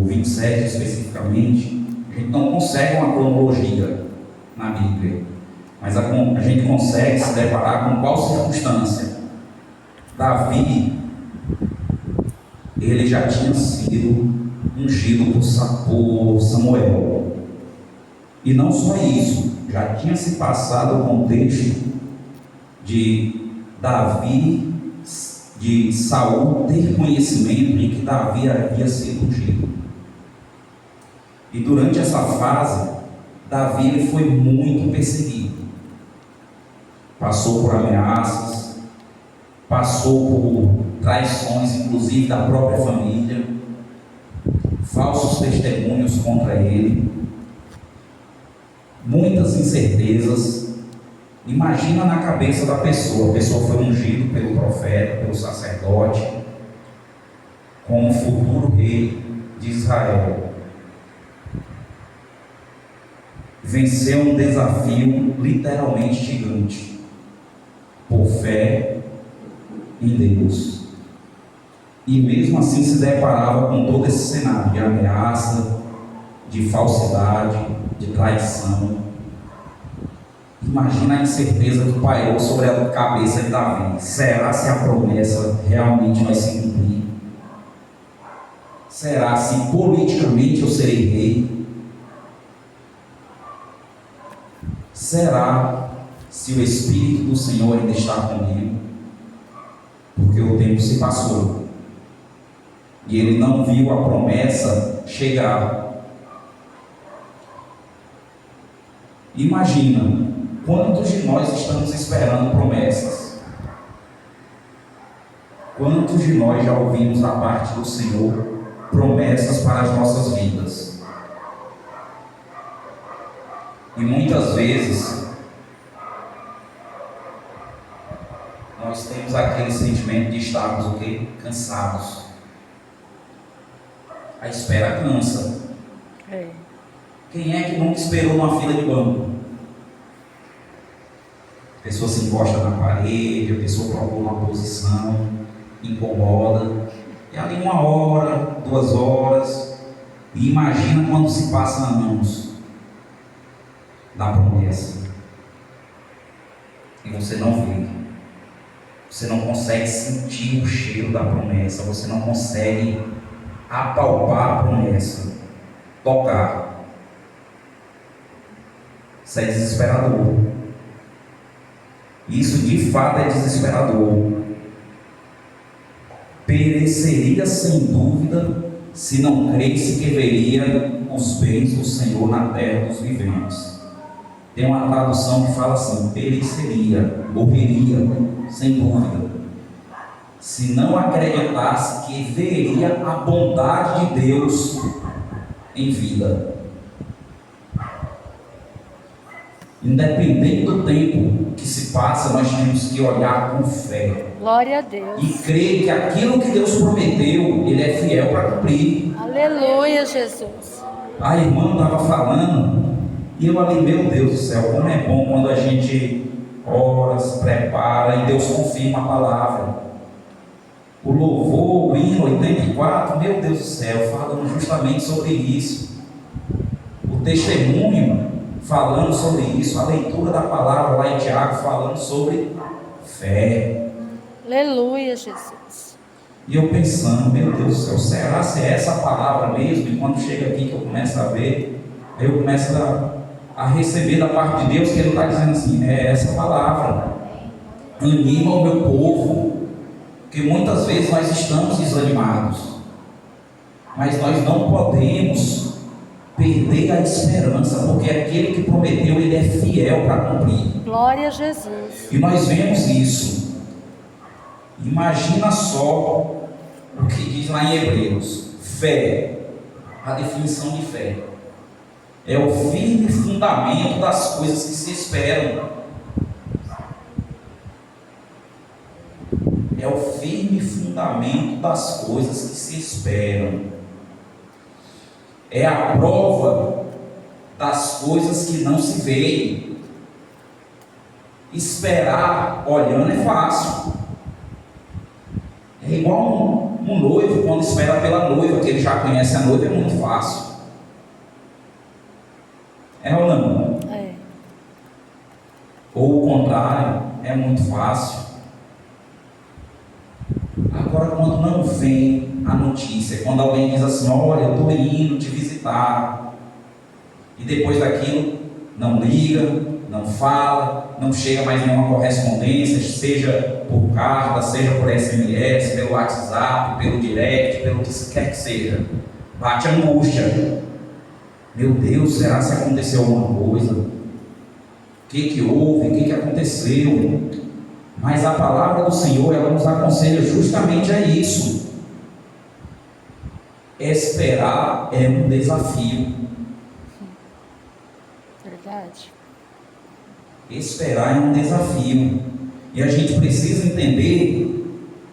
27 especificamente, a gente não consegue uma cronologia na Bíblia, mas a gente consegue se deparar com qual circunstância. Davi, ele já tinha sido ungido por Samuel, e não só isso, já tinha se passado o contexto de Davi, de Saul ter conhecimento de que Davi havia sido ungido. E durante essa fase, Davi ele foi muito perseguido. Passou por ameaças, passou por traições, inclusive da própria família, falsos testemunhos contra ele, muitas incertezas. Imagina na cabeça da pessoa. A pessoa foi ungida pelo profeta, pelo sacerdote, como futuro rei de Israel. Venceu um desafio literalmente gigante, por fé em Deus. E mesmo assim se deparava com todo esse cenário de ameaça, de falsidade, de traição. Imagina a incerteza que pairou sobre a cabeça de Davi. Será se a promessa realmente vai se cumprir? Será se politicamente eu serei rei? Será se o Espírito do Senhor ainda está comigo? Porque o tempo se passou e ele não viu a promessa chegar. Imagina, quantos de nós estamos esperando promessas? Quantos de nós já ouvimos da parte do Senhor promessas para as nossas vidas? E muitas vezes nós temos aquele sentimento de estarmos o quê? Cansados. A espera cansa. Quem é que nunca esperou numa fila de banco? A pessoa se encosta na parede, a pessoa procura uma posição, incomoda, e ali 1 hora, 2 horas, e imagina quando se passa anos da promessa, e você não vê, você não consegue sentir o cheiro da promessa, você não consegue apalpar a promessa, tocar. Isso é desesperador. Isso de fato é desesperador. Pereceria sem dúvida se não cresce que veria os bens do Senhor na terra dos viventes. Tem uma tradução que fala assim: pereceria, morreria, sem dúvida, se não acreditasse que veria a bondade de Deus em vida. Independente do tempo que se passa, nós temos que olhar com fé. Glória a Deus. E crer que aquilo que Deus prometeu, Ele é fiel para cumprir. Aleluia, Jesus. A irmã estava falando, e eu ali, meu Deus do céu, como é bom quando a gente ora, se prepara e Deus confirma a palavra. O louvor, o hino 84, meu Deus do céu, falando justamente sobre isso. O testemunho falando sobre isso, a leitura da palavra lá em Tiago falando sobre fé. Aleluia, Jesus. E eu pensando, meu Deus do céu, será se é essa palavra mesmo? E quando chega aqui que eu começo a ver, aí eu começo a receber da parte de Deus que Ele está dizendo assim: é essa palavra, anima o meu povo, porque muitas vezes nós estamos desanimados, mas nós não podemos perder a esperança, porque aquele que prometeu, Ele é fiel para cumprir. Glória a Jesus. E nós vemos isso. Imagina só o que diz lá em Hebreus: fé, a definição de fé é o firme fundamento das coisas que se esperam. É o firme fundamento das coisas que se esperam. É a prova das coisas que não se veem. Esperar olhando é fácil. É igual Um noivo, quando espera pela noiva, que ele já conhece a noiva, é muito fácil. É ou não? É. Ou o contrário, é muito fácil. Agora, quando não vem a notícia, quando alguém diz assim: olha, eu estou indo te visitar, e depois daquilo não liga, não fala, não chega mais nenhuma correspondência, seja por carta, seja por SMS, pelo WhatsApp, pelo direct, pelo que quer que seja, bate angústia. Meu Deus, será que aconteceu alguma coisa? O que houve? O que aconteceu? Mas a palavra do Senhor, ela nos aconselha justamente a isso. Esperar é um desafio. Verdade. Esperar é um desafio. E a gente precisa entender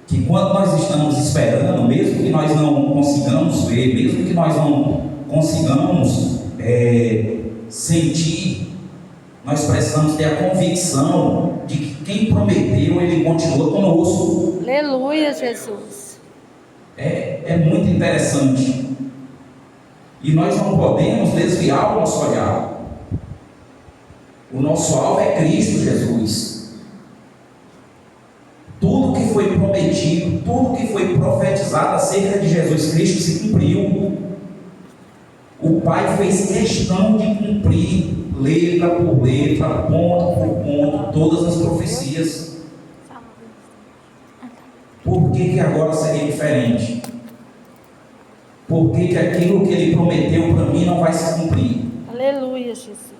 que quando nós estamos esperando, mesmo que nós não consigamos ver, mesmo que nós não consigamos sentir, nós precisamos ter a convicção de que quem prometeu, ele continua conosco. Aleluia, Jesus. É muito interessante. E nós não podemos desviar o nosso olhar. O nosso alvo é Cristo Jesus. Tudo que foi prometido, tudo que foi profetizado acerca de Jesus Cristo se cumpriu. O Pai fez questão de cumprir, letra por letra, ponto por ponto, todas as profecias. Por que agora seria diferente? Por que aquilo que Ele prometeu para mim não vai se cumprir? Aleluia, Jesus.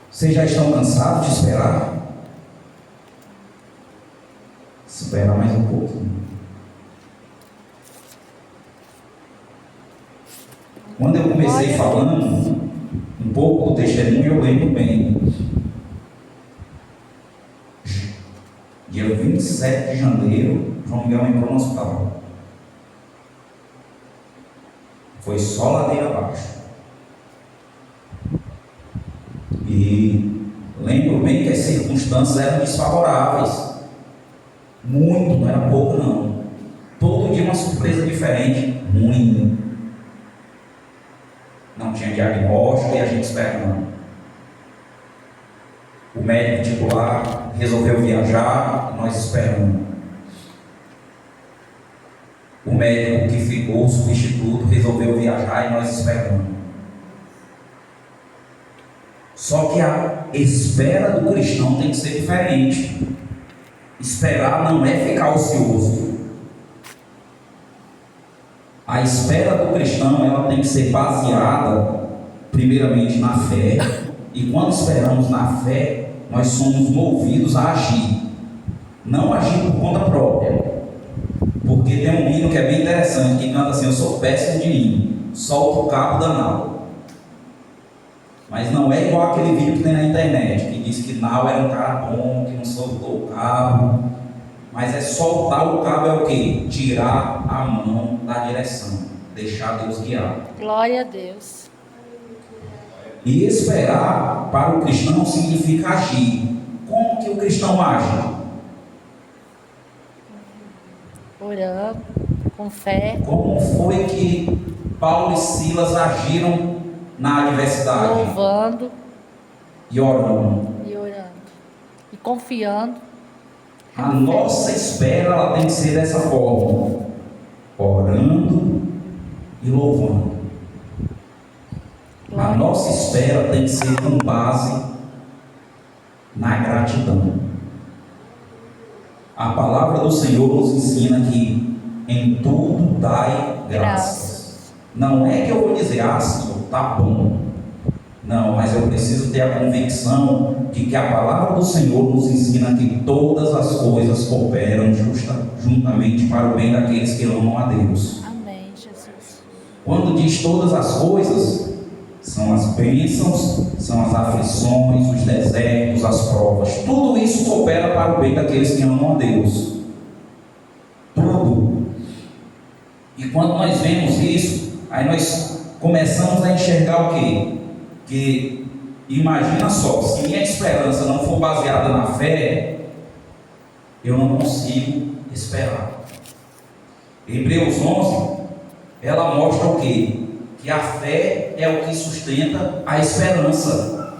Vocês já estão cansados de esperar? Espera mais um pouquinho. Quando eu comecei falando um pouco do testemunho, eu lembro bem. Dia 27 de janeiro, João Miguel entrou no hospital. Foi só ladeira abaixo. E lembro bem que as circunstâncias eram desfavoráveis. Muito, não era pouco não. Todo dia uma surpresa diferente, ruim. Não tinha diagnóstico e a gente esperando. O médico titular resolveu viajar, nós esperando. O médico que ficou, o substituto, resolveu viajar e nós esperando. Só que a espera do cristão tem que ser diferente. Esperar não é ficar ocioso. A espera do cristão, ela tem que ser baseada primeiramente na fé. E quando esperamos na fé, nós somos movidos a agir. Não agir por conta própria. Porque tem um hino que é bem interessante, que canta assim: eu sou péssimo de hino, solto o cabo danado. Mas não é igual aquele vídeo que tem na internet, que diz que Nau era um cara bom, que não soltou o cabo. Mas é soltar o cabo é o quê? Tirar a mão da direção, deixar Deus guiar. Glória a Deus. E esperar para o cristão significa agir. Como que o cristão age? Orando, com fé. Como foi que Paulo e Silas agiram na adversidade? Louvando E orando. e orando. E confiando. A nossa espera, ela tem que ser dessa forma: orando e louvando. A nossa espera tem que ser com base na gratidão. A palavra do Senhor nos ensina que em tudo dai graças. Não é que eu vou dizer: Senhor, tá bom. Não, mas eu preciso ter a convicção de que a palavra do Senhor nos ensina que todas as coisas cooperam juntamente para o bem daqueles que amam a Deus. Amém, Jesus. Quando diz todas as coisas, são as bênçãos, são as aflições, os desertos, as provas. Tudo isso coopera para o bem daqueles que amam a Deus. Tudo. E quando nós vemos isso, aí nós começamos a enxergar o quê? Que imagina só, se minha esperança não for baseada na fé, eu não consigo esperar. Hebreus 11, ela mostra o quê? Que a fé é o que sustenta a esperança.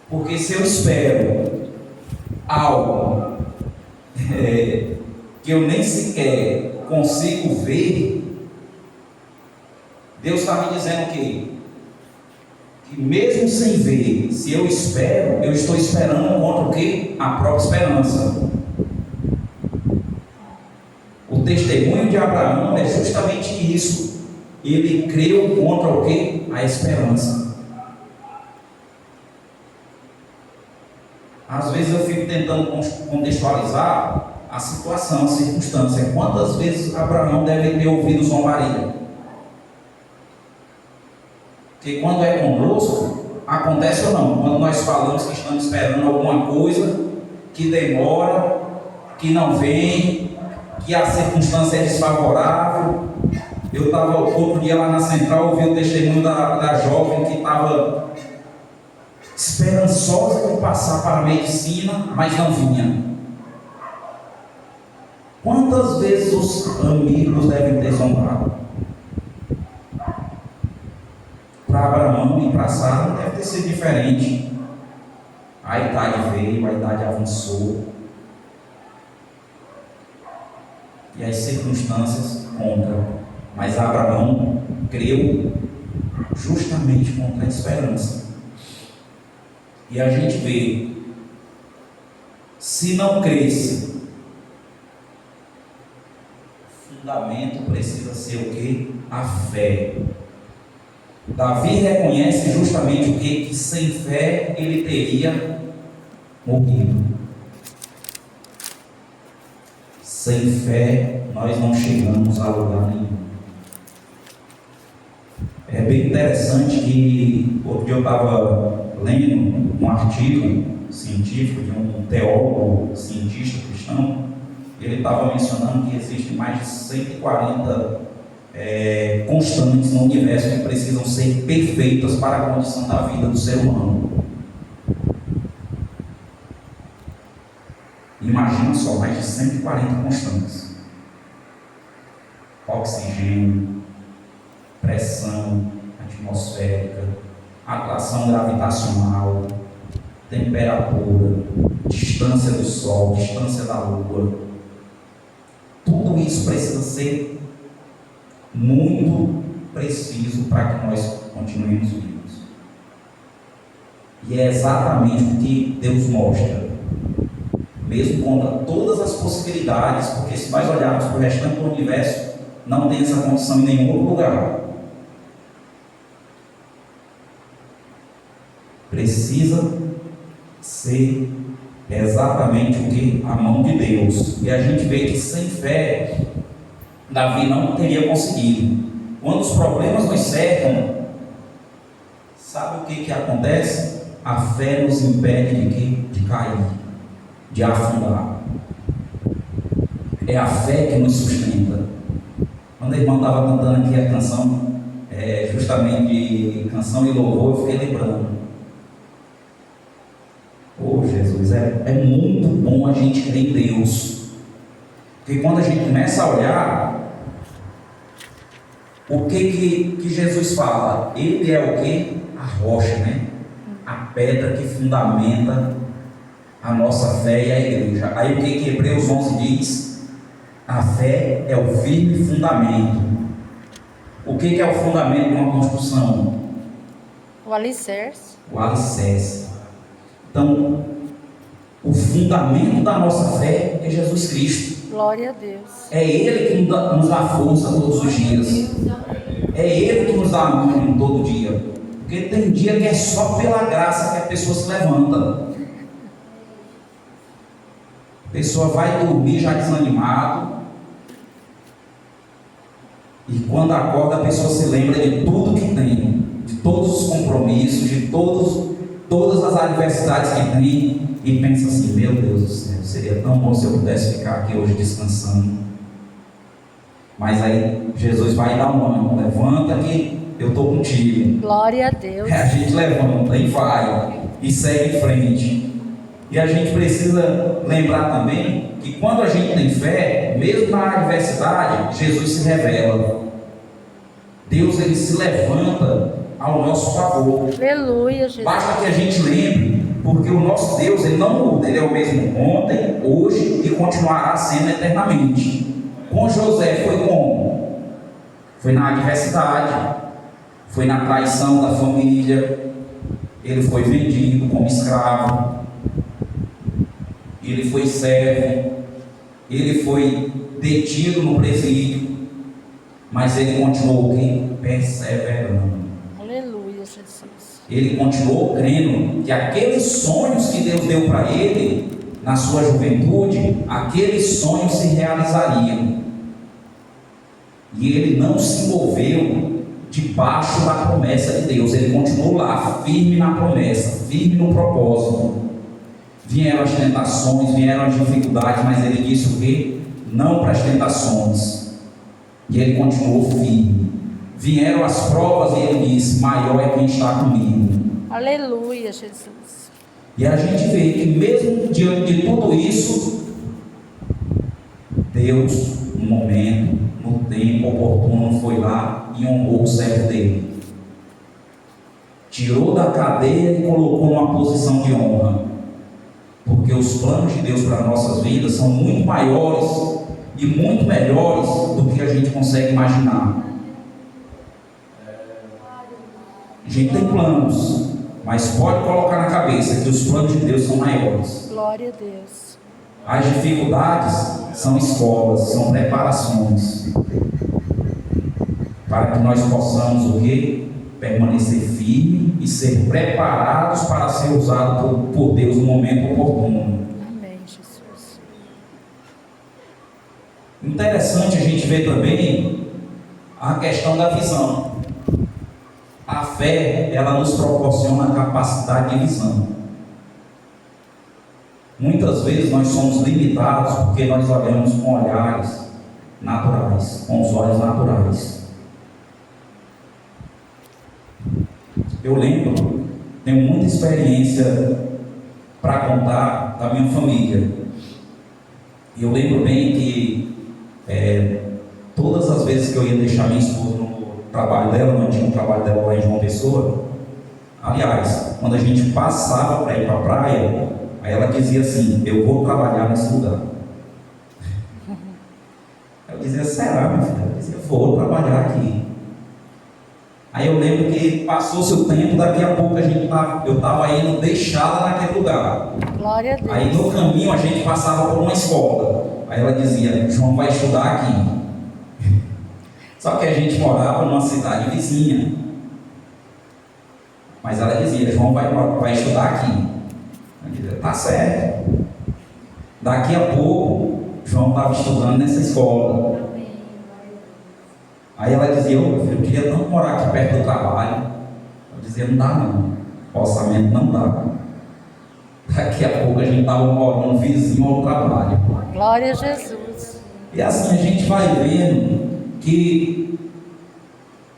Porque se eu espero algo que eu nem sequer consigo ver, Deus está me dizendo o quê? Que mesmo sem ver, se eu espero, eu estou esperando contra o quê? A própria esperança. O testemunho de Abraão é justamente isso. Ele creu contra o quê? A esperança. Às vezes eu fico tentando contextualizar a situação, a circunstância. Quantas vezes Abraão deve ter ouvido zombaria? Porque quando é conosco, acontece ou não? Quando nós falamos que estamos esperando alguma coisa, que demora, que não vem, que a circunstância é desfavorável. Eu estava outro dia lá na central, ouvi o testemunho da jovem que estava esperançosa de passar para a medicina, mas não vinha. Quantas vezes os amigos devem ter zombado? Para Abraão e para Sara não deve ter sido diferente. A idade veio, a idade avançou. E as circunstâncias contra. Mas Abraão creu justamente contra a esperança. E a gente vê, se não cresce, o fundamento precisa ser o quê? A fé. Davi reconhece justamente o quê? Que sem fé ele teria morrido. Sem fé nós não chegamos a lugar nenhum. É bem interessante que outro dia eu estava lendo um artigo científico de um teólogo, cientista cristão. Ele estava mencionando que existem mais de 140 constantes no universo que precisam ser perfeitas para a condição da vida do ser humano. Imagina só, mais de 140 constantes. Oxigênio, pressão atmosférica, atração gravitacional, temperatura, distância do Sol, distância da Lua. Tudo isso precisa ser muito preciso para que nós continuemos vivos. E é exatamente o que Deus mostra, mesmo contra todas as possibilidades, porque se nós olharmos para o restante do universo, não tem essa condição em nenhum outro lugar. Precisa ser exatamente o que? A mão de Deus. E a gente vê que sem fé, Davi não teria conseguido. Quando os problemas nos cercam, sabe o que acontece? A fé nos impede de quê? De cair, de afundar. É a fé que nos sustenta. Quando a irmã estava cantando aqui a canção, justamente de canção e louvor, eu fiquei lembrando. Oh Jesus, é muito bom a gente crer em Deus. Porque quando a gente começa a olhar, o que Jesus fala? Ele é o que? A rocha, né? A pedra que fundamenta a nossa fé e a igreja. Aí o que Hebreus 11 diz? A fé é o firme fundamento. O que é o fundamento de uma construção? O alicerce. O alicerce. Então, o fundamento da nossa fé é Jesus Cristo. Glória a Deus. É Ele que nos dá força todos os dias. É Ele que nos dá ânimo todo dia. Porque tem dia que é só pela graça que a pessoa se levanta. A pessoa vai dormir já desanimado. E quando acorda, a pessoa se lembra de tudo que tem, de todos os compromissos, de todas as adversidades que tem, e pensa assim: meu Deus do céu, seria tão bom se eu pudesse ficar aqui hoje descansando. Mas aí Jesus vai dar um ânimo: levanta que eu estou contigo. Glória a Deus. A gente levanta e vai, e segue em frente. E a gente precisa lembrar também que quando a gente tem fé, mesmo na adversidade, Jesus se revela. Deus, ele se levanta ao nosso favor. Aleluia, Jesus. Basta que a gente lembre, porque o nosso Deus, ele não muda, ele é o mesmo ontem, hoje e continuará sendo eternamente. Com José foi como? Foi na adversidade, foi na traição da família, ele foi vendido como escravo, ele foi servo, ele foi detido no presídio, mas ele continuou perseverando. Aleluia, Jesus. Ele continuou crendo que aqueles sonhos que Deus deu para ele na sua juventude, aqueles sonhos se realizariam. E ele não se moveu debaixo da promessa de Deus. Ele continuou lá, firme na promessa, firme no propósito. Vieram as tentações, vieram as dificuldades, mas ele disse o quê? Não para as tentações. E ele continuou firme. Vieram as provas e ele disse: maior é quem está comigo. Aleluia, Jesus. E a gente vê que mesmo diante de tudo isso, Deus, no momento, no tempo oportuno, foi lá e honrou o servo dele. Tirou da cadeia e colocou numa posição de honra. Porque os planos de Deus para nossas vidas são muito maiores e muito melhores do que a gente consegue imaginar. A gente tem planos, mas pode colocar na cabeça que os planos de Deus são maiores. Glória a Deus. As dificuldades são escolas, são preparações para que nós possamos o quê? Permanecer firme e ser preparados para ser usados por Deus no momento oportuno. Amém, Jesus. Interessante a gente ver também a questão da visão. A fé, ela nos proporciona a capacidade de visão. Muitas vezes nós somos limitados porque nós olhamos com olhares naturais, com os olhos naturais. Eu lembro, tenho muita experiência para contar da minha família. E eu lembro bem que todas as vezes que eu ia deixar minha esposa no trabalho dela, no antigo trabalho dela lá em João Pessoa, aliás, quando a gente passava para ir para a praia, aí ela dizia assim: eu vou trabalhar nesse lugar. Eu dizia: será, minha filha? Ela dizia: vou trabalhar aqui. Aí eu lembro que passou-se o tempo, daqui a pouco eu estava indo deixá-la naquele lugar. Glória a Deus. Aí no caminho a gente passava por uma escola. Aí ela dizia: João vai estudar aqui. Só que a gente morava numa cidade vizinha. Mas ela dizia: João vai estudar aqui. Eu dizia: tá certo. Daqui a pouco, João estava estudando nessa escola. Aí ela dizia: eu queria tanto morar aqui perto do trabalho. Eu dizia: não dá não, o orçamento não dá. Daqui a pouco a gente estava morando vizinho ao trabalho. Glória a Jesus. E assim a gente vai vendo que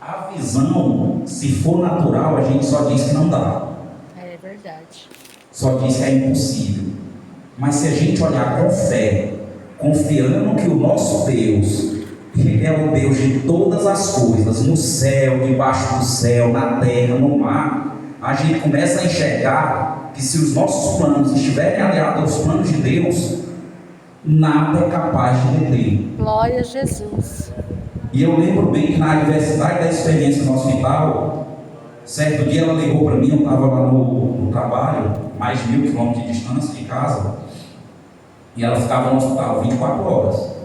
a visão, se for natural, a gente só diz que não dá. É verdade. Só diz que é impossível. Mas se a gente olhar com fé, confiando que o nosso Deus, Ele é o Deus de todas as coisas, no céu, debaixo do céu, na terra, no mar, a gente começa a enxergar que se os nossos planos estiverem aliados aos planos de Deus, nada é capaz de deter. Glória a Jesus. E eu lembro bem que na adversidade da experiência no hospital, certo dia ela ligou para mim, eu estava lá no trabalho, mais de 1000 quilômetros de distância de casa, e ela ficava no hospital 24 horas.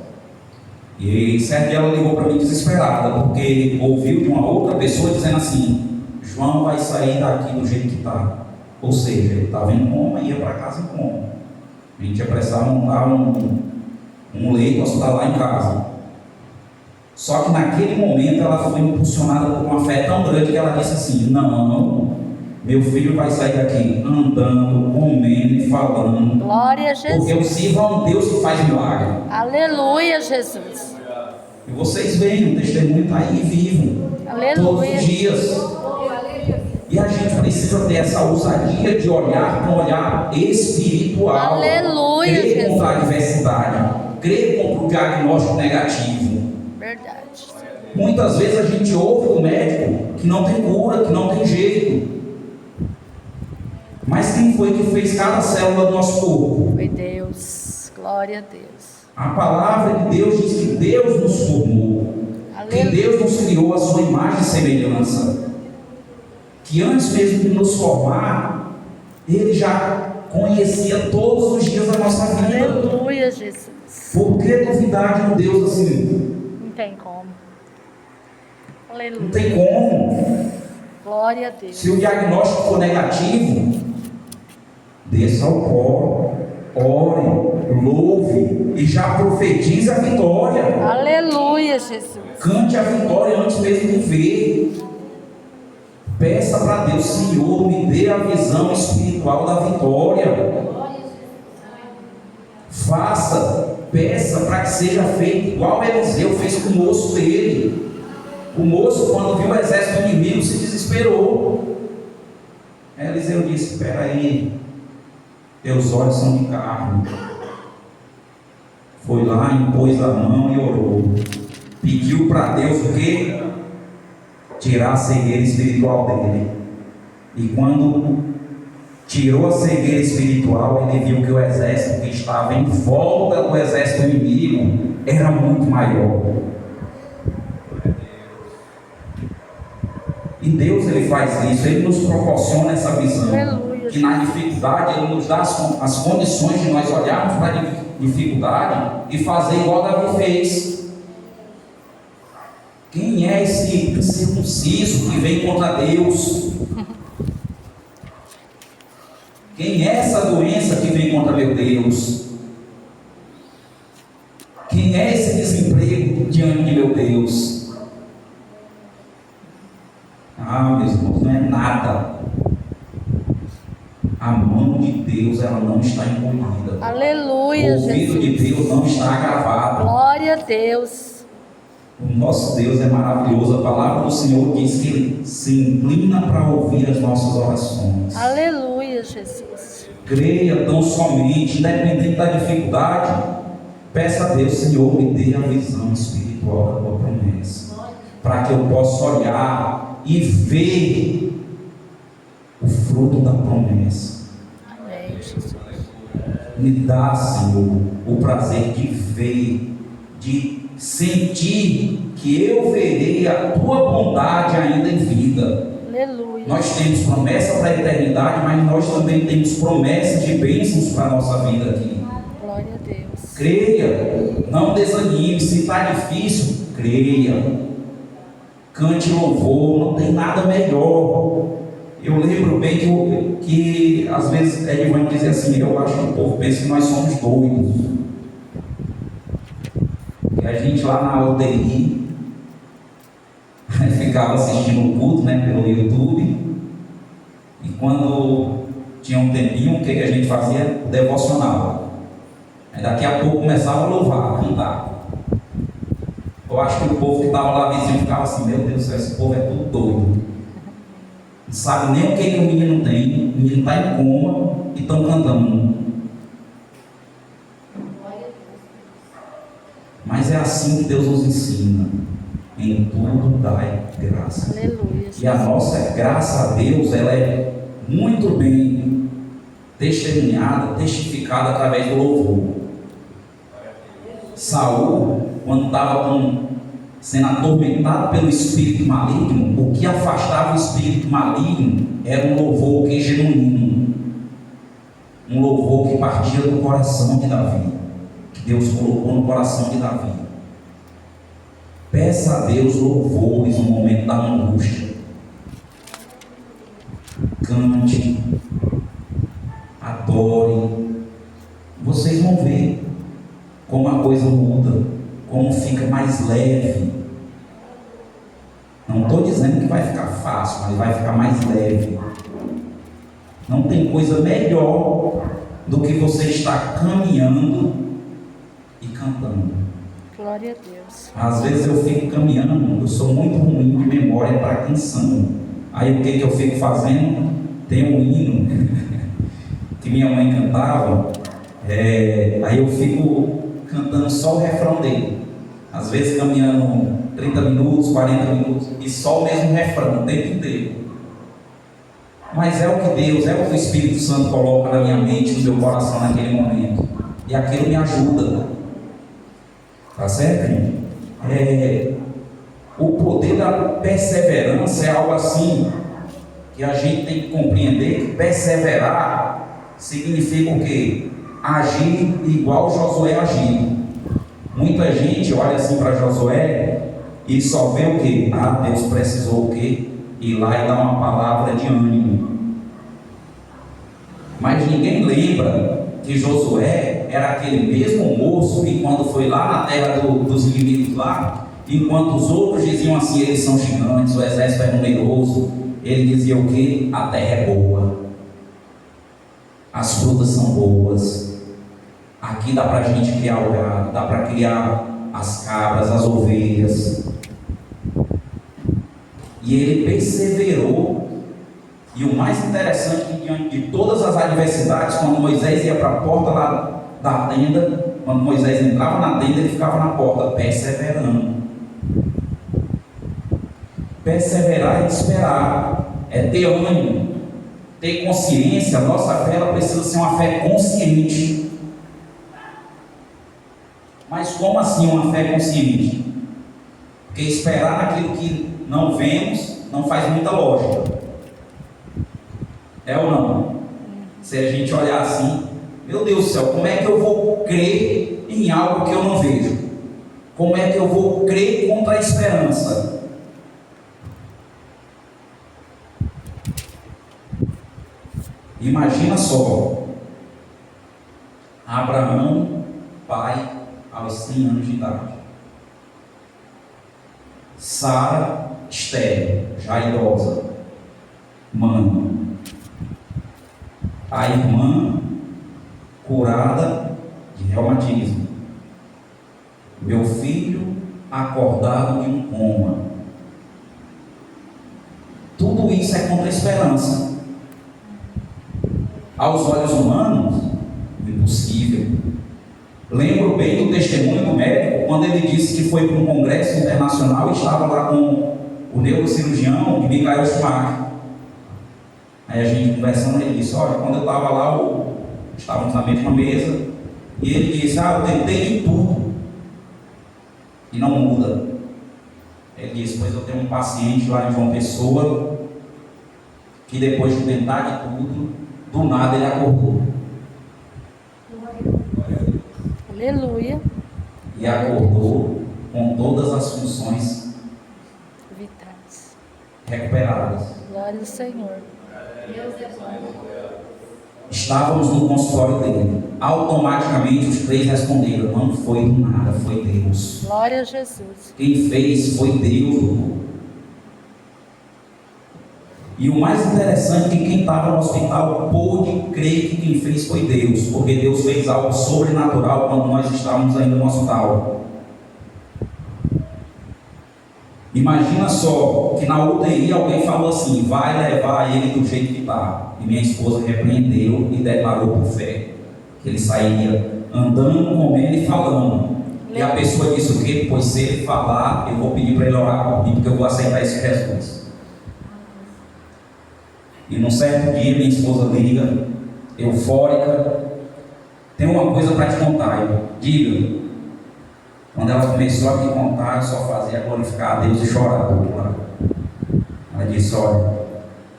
E certo dia ela ligou para mim desesperada, porque ouviu de uma outra pessoa dizendo assim: João vai sair daqui do jeito que está. Ou seja, ele estava em coma e ia para casa em coma. A gente ia precisar montar um leito hospitalar em casa. Só que naquele momento ela foi impulsionada por uma fé tão grande que ela disse assim: não, meu filho vai sair daqui andando, comendo e falando. Glória a Jesus. Porque eu sirvo a um Deus que faz milagre. Aleluia, Jesus. E vocês veem, o testemunho está aí vivo. Aleluia. Todos os dias. E a gente precisa ter essa ousadia de olhar com um olhar espiritual. Aleluia, Crer Jesus. contra a adversidade, crer contra o diagnóstico negativo. Verdade. Muitas vezes a gente ouve do médico que não tem cura, que não tem jeito. Mas quem foi que fez cada célula do nosso corpo? Foi Deus. Glória a Deus. A palavra de Deus diz que Deus nos formou, que Deus nos criou a sua imagem e semelhança, que antes mesmo de nos formar, Ele já conhecia todos os dias da nossa vida. Aleluia, Jesus. Por que duvidar de um Deus assim? Não tem como. Não Aleluia. tem como. Glória a Deus. Se o diagnóstico for negativo, desça ao pó, ore, louve e já profetize a vitória. Aleluia, Jesus. Cante a vitória antes mesmo de ver. Peça para Deus, Senhor, me dê a visão espiritual da vitória. Faça, peça para que seja feito igual Eliseu fez com o moço dele. O moço, quando viu o exército inimigo, se desesperou. Eliseu disse: espera aí, teus olhos são de carne. Foi lá, impôs a mão e orou. Pediu para Deus o quê? Tirar a cegueira espiritual dele. E quando tirou a cegueira espiritual, ele viu que o exército que estava em volta do exército inimigo era muito maior. E Deus, Ele faz isso, Ele nos proporciona essa visão. Aleluia. Que na dificuldade Ele nos dá as condições de nós olharmos para a dificuldade e fazer igual Davi fez. Quem é esse circunciso que vem contra Deus? Quem é essa doença que vem contra meu Deus? Quem é esse desemprego diante de meu Deus? Ah, meus irmãos, não é nada. A mão de Deus, ela não está encolhida. Aleluia, O ouvido de Jesus. Deus não está agravado. Glória a Deus. O nosso Deus é maravilhoso. A palavra do Senhor diz que Ele se inclina para ouvir as nossas orações. Aleluia, Jesus. Creia tão somente, independente da dificuldade, peça a Deus: Senhor, me dê a visão espiritual da tua promessa, para que eu possa olhar e ver o fruto da promessa. Amém, Jesus. Me dá, Senhor, o prazer de ver, de sentir que eu verei a tua bondade ainda em vida. Aleluia. Nós temos promessa para a eternidade, mas nós também temos promessas de bênçãos para a nossa vida aqui. Glória a Deus. Creia, não desanime. Se está difícil, creia. Cante louvor, não tem nada melhor. Eu lembro bem que às vezes Edivane dizia assim: eu acho que o povo pensa que nós somos doidos. E a gente lá na UTI ficava assistindo o culto, né, pelo YouTube. E quando tinha um tempinho, o que a gente fazia? Devocional. Aí daqui a pouco começava a louvar, a cantar. Eu acho que o povo que estava lá vizinho ficava assim: meu Deus do céu, esse povo é tudo doido. Não sabe nem o que o menino tem. O menino está em coma e estão cantando. Mas é assim que Deus nos ensina: em tudo dai graça. Aleluia. E a nossa graça a Deus, ela é muito bem testemunhada, testificada através do louvor. Saul, quando estava sendo atormentado pelo espírito maligno, o que afastava o espírito maligno era um louvor que genuíno, um louvor que partia do coração de Davi, que Deus colocou no coração de Davi. Peça a Deus louvores no momento da angústia. Cante, adore. Vocês vão ver como a coisa muda, como fica mais leve. Não estou dizendo que vai ficar fácil, mas vai ficar mais leve. Não tem coisa melhor do que você estar caminhando e cantando. Glória a Deus. Às vezes eu fico caminhando, eu sou muito ruim de memória para canção. Aí o que eu fico fazendo? Tem um hino que minha mãe cantava, aí eu fico cantando só o refrão dele. Às vezes caminhando 30 minutos, 40 minutos, e só o mesmo refrão o tempo inteiro. Mas é o que Deus, é o que o Espírito Santo coloca na minha mente, no meu coração naquele momento. E aquilo me ajuda. Tá certo, gente? O poder da perseverança é algo assim que a gente tem que compreender que perseverar significa o quê? Agir igual Josué agiu. Muita gente olha assim para Josué e só vê o quê? Deus precisou o quê? Ir lá e dar uma palavra de ânimo. Mas ninguém lembra que Josué era aquele mesmo moço que quando foi lá na terra dos inimigos lá, enquanto os outros diziam assim, eles são gigantes, o exército é numeroso, ele dizia o quê? A terra é boa, as frutas são boas, aqui dá para a gente criar o gado, dá para criar as cabras, as ovelhas. E ele perseverou. E o mais interessante que diante de todas as adversidades, quando Moisés ia para a porta lá da tenda, quando Moisés entrava na tenda, ele ficava na porta, perseverando. Perseverar é esperar, é ter ânimo, ter consciência. A nossa fé ela precisa ser uma fé consciente. Mas como assim uma fé consciente? Porque esperar naquilo que não vemos não faz muita lógica. É ou não? Se a gente olhar assim, meu Deus do céu, como é que eu vou crer em algo que eu não vejo? Como é que eu vou crer contra a esperança? Imagina só, Abraão, pai, aos 100 anos de idade. Sara, estéril, já idosa, mãe. A irmã, curada de reumatismo. Meu filho, acordado de um coma. Tudo isso é contra a esperança. Aos olhos humanos, impossível. Lembro bem do testemunho do médico, quando ele disse que foi para um congresso internacional e estava lá com o neurocirurgião de Michael Schumacher. Aí a gente conversando, ele disse, olha, quando eu estava lá, estávamos na mesma mesa, e ele disse, eu tentei de tudo, e não muda. Ele disse, pois eu tenho um paciente lá em João Pessoa, que depois de tentar de tudo, do nada ele acordou. Aleluia. E acordou com todas as funções Vitais. recuperadas. Glória ao Senhor. Estávamos no consultório dele. Automaticamente os três responderam: não foi do nada, foi Deus. Glória a Jesus. Quem fez foi Deus. E o mais interessante é que quem estava no hospital pôde crer que quem fez foi Deus, porque Deus fez algo sobrenatural quando nós estávamos ainda no hospital. Imagina só que na UTI alguém falou assim: vai levar ele do jeito que está. E minha esposa repreendeu e declarou por fé que ele sairia andando, comendo e falando. E a pessoa disse o quê? Pois se ele falar, eu vou pedir para ele orar por mim, porque eu vou aceitar esse Jesus. E num certo dia minha esposa liga, eufórica: tem uma coisa para te contar. Eu diga. Quando ela começou a me contar, eu só fazia glorificar a Deus e chorar do outro lado. Ela disse: olha,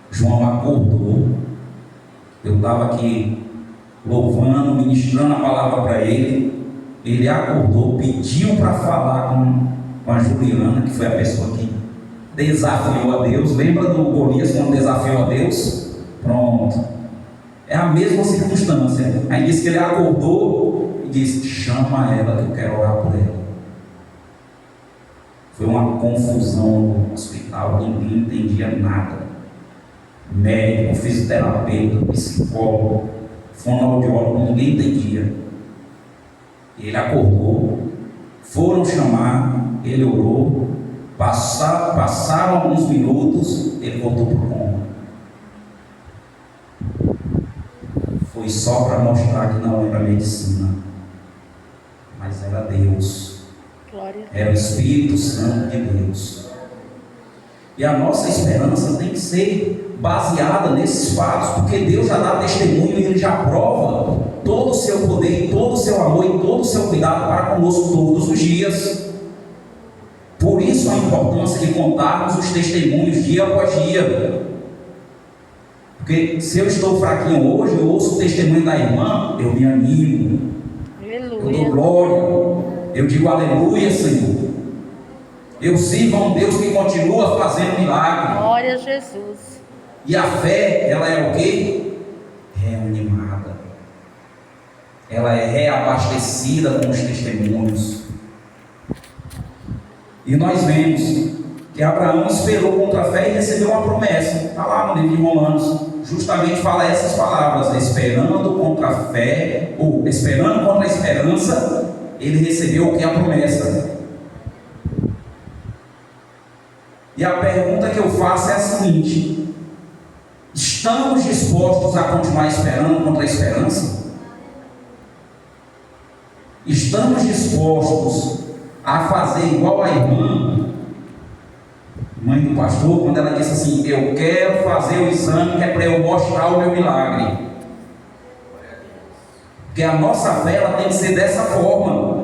João acordou, eu estava aqui louvando, ministrando a palavra para ele, ele acordou, pediu para falar com a Juliana, que foi a pessoa que desafiou a Deus. Lembra do Golias quando desafiou a Deus? Pronto, é a mesma circunstância. Aí disse que ele acordou e disse: chama ela que eu quero orar por ela. Foi uma confusão no hospital, ninguém entendia nada. Médico, fisioterapeuta, psicólogo, fonoaudiólogo, ninguém entendia. Ele acordou, foram chamar, ele orou, passaram alguns minutos, ele voltou para o coma. Foi só para mostrar que não era medicina, mas era Deus. Glória a Deus. Era o Espírito Santo de Deus. E a nossa esperança tem que ser baseada nesses fatos, porque Deus já dá testemunho e Ele já prova todo o seu poder, todo o seu amor e todo o seu cuidado para conosco todos os dias. Por isso a importância de contarmos os testemunhos dia após dia. Porque se eu estou fraquinho hoje, eu ouço o testemunho da irmã, eu me animo, eu dou Aleluia. glória, eu digo aleluia, Senhor. Eu sirvo a um Deus que continua fazendo milagre. Glória a Jesus. E a fé, ela é o quê? Reanimada. Ela é reabastecida com os testemunhos. E nós vemos que Abraão esperou contra a fé e recebeu uma promessa. Está lá no livro de Romanos. Justamente fala essas palavras: esperando contra a fé, ou esperando contra a esperança, ele recebeu o que? A promessa. E a pergunta que eu faço é a seguinte: estamos dispostos a continuar esperando contra a esperança? Estamos dispostos a fazer igual a irmã, mãe do pastor, quando ela disse assim: eu quero fazer o exame que é para eu mostrar o meu milagre? Porque a nossa fé, ela tem que ser dessa forma.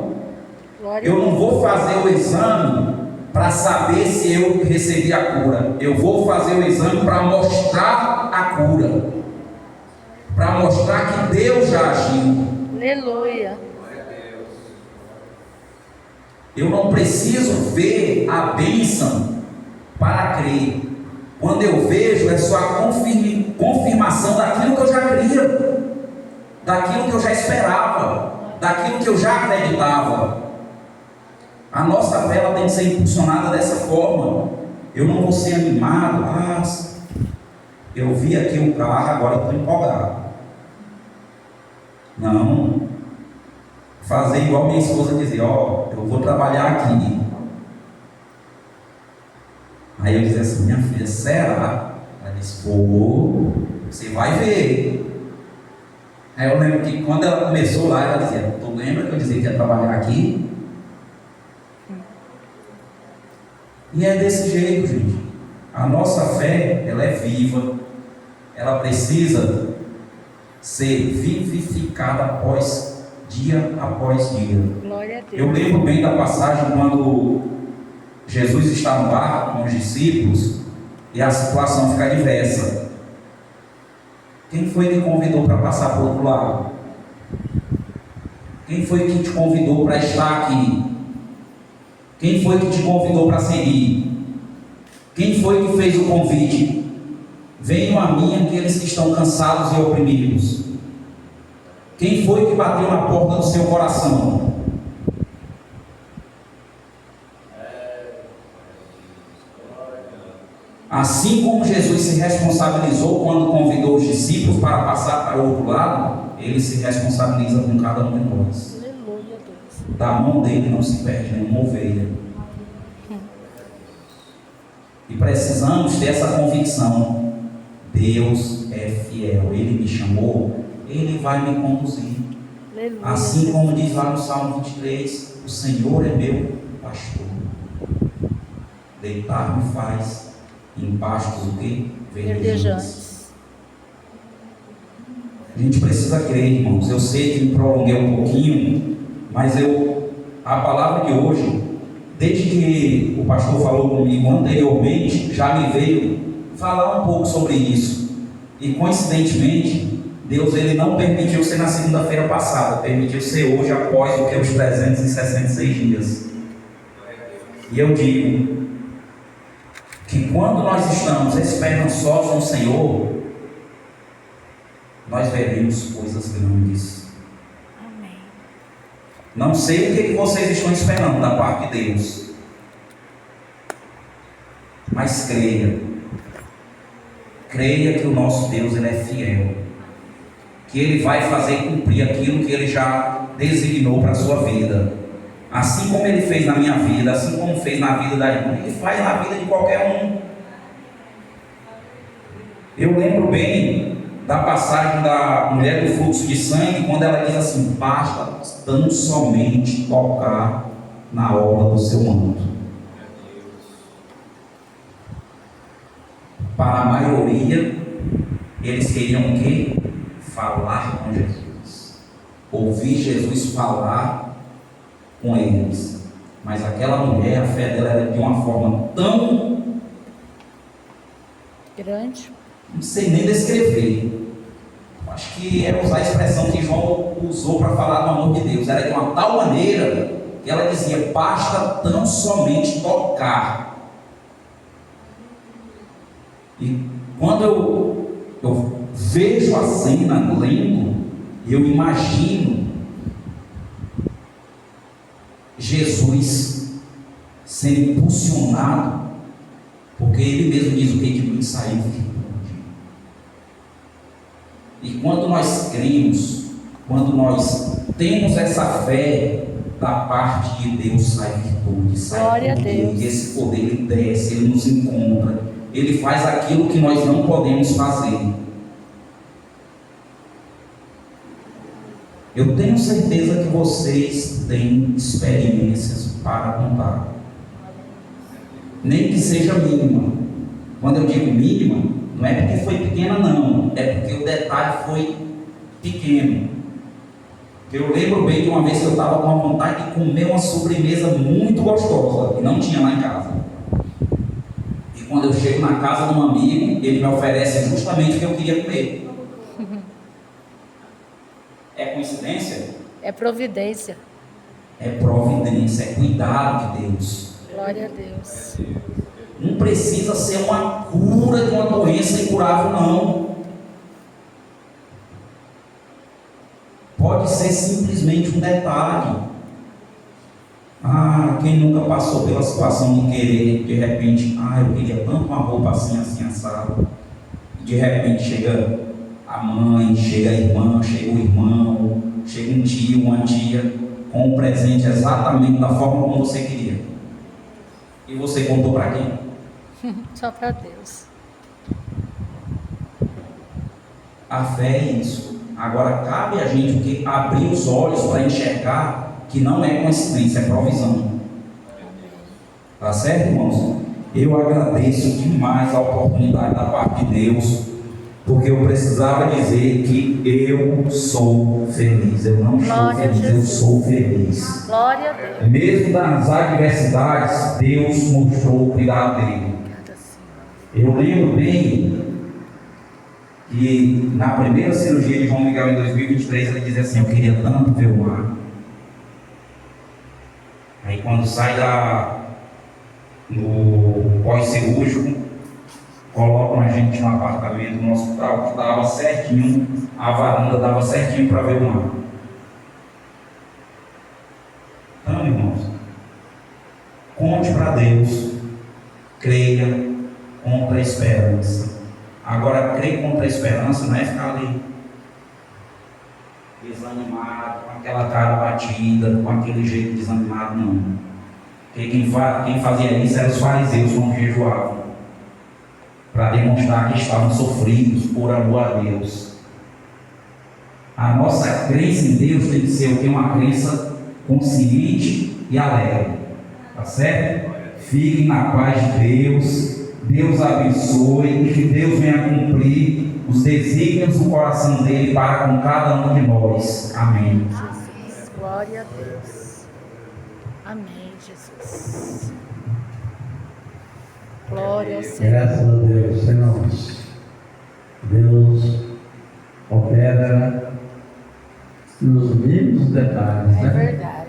Eu não vou fazer o exame para saber se eu recebi a cura. Eu vou fazer o exame para mostrar a cura, para mostrar que Deus já agiu. Aleluia. Eu não preciso ver a bênção para crer. Quando eu vejo, é só a confirmação daquilo que eu já cria, daquilo que eu já esperava, daquilo que eu já acreditava. A nossa fé, ela tem que ser impulsionada dessa forma. Eu não vou ser animado. Eu vi aqui o carro, agora eu estou empolgado. Não. Fazer igual minha esposa dizia: eu vou trabalhar aqui. Aí eu dizia assim: minha filha, será? Ela disse: vou, você vai ver. Aí eu lembro que quando ela começou lá, ela dizia: tu lembra que eu dizia que ia trabalhar aqui? E é desse jeito, gente. A nossa fé, ela é viva. Ela precisa ser vivificada dia após dia. Glória a Deus. Eu lembro bem da passagem quando Jesus está no barco com os discípulos e a situação fica diversa. Quem foi que convidou para passar para o outro lado? Quem foi que te convidou para estar aqui? Quem foi que te convidou para seguir? Quem foi que fez o convite? Venham a mim aqueles que estão cansados e oprimidos. Quem foi que bateu na porta do seu coração? Assim como Jesus se responsabilizou quando convidou os discípulos para passar para o outro lado, Ele se responsabiliza com cada um de nós. Aleluia, Deus. Da mão dele não se perde nenhuma ovelha. E precisamos ter essa convicção: Deus é fiel. Ele me chamou, Ele vai me conduzir. Aleluia. Assim como diz lá no Salmo 23, o Senhor é meu pastor. Deitar-me faz em pastos o quê? Verdejantes. A gente precisa crer, irmãos. Eu sei que me prolonguei um pouquinho, mas a palavra de hoje, desde que o pastor falou comigo anteriormente, já me veio falar um pouco sobre isso. E coincidentemente, Deus, ele não permitiu ser na segunda-feira passada, permitiu ser hoje, após o que os 366 dias. E eu digo que quando nós estamos esperançosos no Senhor, nós veremos coisas grandes. Amém. Não sei o que vocês estão esperando da parte de Deus, mas creia que o nosso Deus, ele é fiel, que Ele vai fazer cumprir aquilo que Ele já designou para a sua vida. Assim como Ele fez na minha vida, assim como fez na vida da irmã, Ele faz na vida de qualquer um. Eu lembro bem da passagem da mulher do fluxo de sangue, quando ela diz assim: basta tão somente tocar na orla do seu manto. Para a maioria, eles queriam o quê? Falar com Jesus, ouvir Jesus falar com eles. Mas aquela mulher, a fé dela era de uma forma tão grande, não sei nem descrever. Acho que é usar a expressão que João usou para falar do amor de Deus. Era de uma tal maneira que ela dizia: basta tão somente tocar. E quando eu vejo a cena lendo, eu imagino Jesus sendo impulsionado, porque ele mesmo diz: o que de mim saiu virtude. E quando nós cremos, quando nós temos essa fé, da parte de Deus sai virtude, sai glória poder. a Deus. E esse poder ele desce, ele nos encontra, ele faz aquilo que nós não podemos fazer. Eu tenho certeza que vocês têm experiências para contar, nem que seja mínima. Quando eu digo mínima, não é porque foi pequena, não, é porque o detalhe foi pequeno. Eu lembro bem de uma vez que eu estava com a vontade de comer uma sobremesa muito gostosa, e não tinha lá em casa. E quando eu chego na casa de um amigo, ele me oferece justamente o que eu queria comer. É coincidência? É providência. É providência, é cuidado de Deus. Glória a Deus. Não precisa ser uma cura de uma doença incurável, não. Pode ser simplesmente um detalhe. Quem nunca passou pela situação de querer, de repente, eu queria tanto uma roupa assim, assim, assado. De repente chega a mãe, chega a irmã, chega o irmão, chega um tio, uma tia, com um presente exatamente da forma como você queria. E você contou para quem? Só para Deus. A fé é isso. Agora cabe a gente o que? Abrir os olhos para enxergar que não é coincidência, é provisão. Tá certo, irmãos? Eu agradeço demais a oportunidade da parte de Deus, porque eu precisava dizer que eu sou feliz. Eu não estou feliz, eu sou feliz. Glória a Deus. Mesmo nas adversidades, Deus mostrou o cuidado dele. Eu lembro bem que na primeira cirurgia de João Miguel em 2023, ele dizia assim: eu queria tanto ver o mar. Aí quando sai no pós-cirúrgico, colocam a gente no apartamento, no hospital, que dava certinho, a varanda dava certinho para ver o mar. Então, irmãos, conte para Deus, creia contra a esperança. Agora, crer contra a esperança não é ficar ali desanimado, com aquela cara batida, com aquele jeito desanimado, não. Porque quem fazia isso eram os fariseus, quando jejuavam, para demonstrar que estavam sofridos por amor a Deus. A nossa crença em Deus tem que ser o que? Uma crença consciente e alegre. Tá certo? Fiquem na paz de Deus. Deus abençoe e que Deus venha cumprir os desígnios do coração dele para com cada um de nós. Amém. Jesus, glória a Deus. Amém, Jesus. Glória ao Senhor. Graças a Deus, irmãos. Deus opera nos mínimos detalhes, É né? verdade.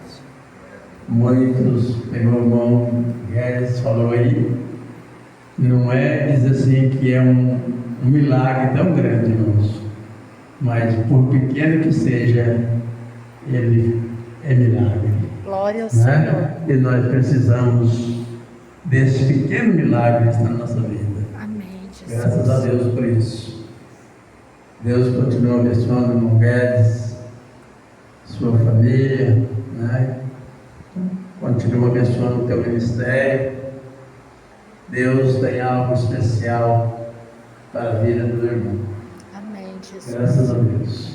Muitos, meu irmão Guedes falou aí, não é dizer assim que é um milagre tão grande, irmãos, mas por pequeno que seja, ele é milagre, Glória ao né? Senhor. E nós precisamos desses pequenos milagres na nossa vida. Amém, Jesus. Graças a Deus por isso. Deus continua abençoando o irmão Guedes, sua família, né? Continua abençoando o teu ministério. Deus tem algo especial para a vida do irmão. Amém, Jesus. Graças a Deus.